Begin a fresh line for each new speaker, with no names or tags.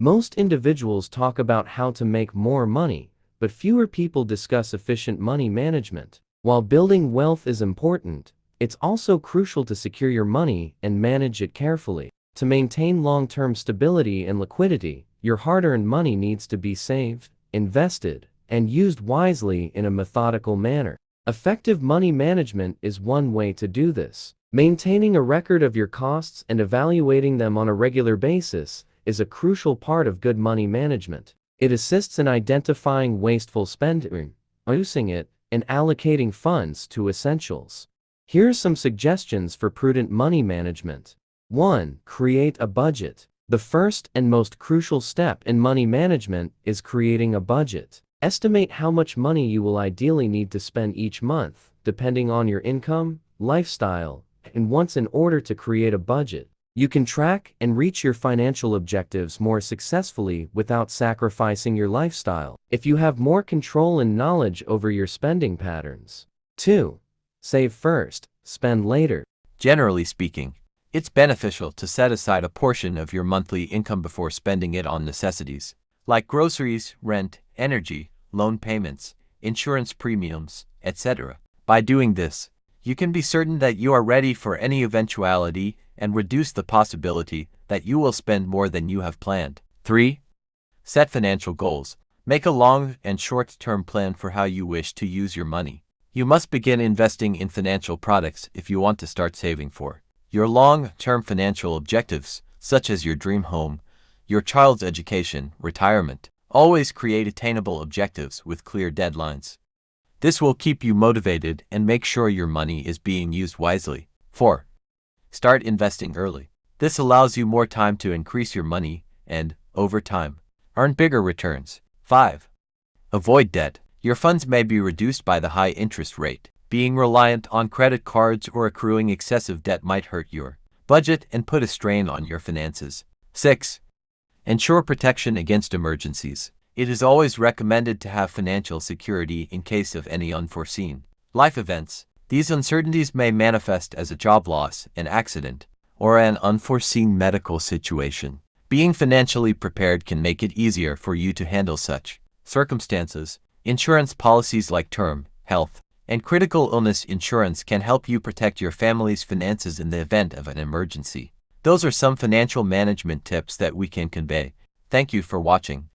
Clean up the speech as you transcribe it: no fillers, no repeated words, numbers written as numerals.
Most individuals talk about how to make more money, but fewer people discuss efficient money management. While building wealth is important, it's also crucial to secure your money and manage it carefully. To maintain long-term stability and liquidity, your hard-earned money needs to be saved, invested, and used wisely in a methodical manner. Effective money management is one way to do this. Maintaining a record of your costs and evaluating them on a regular basis is a crucial part of good money management. It assists in identifying wasteful spending, reducing it, and allocating funds to essentials. Here are some suggestions for prudent money management. 1. Create a budget. The first and most crucial step in money management is creating a budget. Estimate how much money you will ideally need to spend each month, depending on your income, lifestyle, and wants. In order to create a budget, you can track and reach your financial objectives more successfully without sacrificing your lifestyle, if you have more control and knowledge over your spending patterns. 2. Save first, spend later.
Generally speaking, it's beneficial to set aside a portion of your monthly income before spending it on necessities, like groceries, rent, energy, loan payments, insurance premiums, etc. By doing this, you can be certain that you are ready for any eventuality and reduce the possibility that you will spend more than you have planned. 3. Set financial goals. Make a long and short-term plan for how you wish to use your money. You must begin investing in financial products if you want to start saving for your long-term financial objectives, such as your dream home, your child's education, retirement. Always create attainable objectives with clear deadlines. This will keep you motivated and make sure your money is being used wisely. 4. Start investing early. This allows you more time to increase your money and, over time, earn bigger returns. 5. Avoid debt. Your funds may be reduced by the high interest rate. Being reliant on credit cards or accruing excessive debt might hurt your budget and put a strain on your finances. 6. Ensure protection against emergencies. It is always recommended to have financial security in case of any unforeseen life events. These uncertainties may manifest as a job loss, an accident, or an unforeseen medical situation. Being financially prepared can make it easier for you to handle such circumstances. Insurance policies like term, health, and critical illness insurance can help you protect your family's finances in the event of an emergency. Those are some financial management tips that we can convey. Thank you for watching.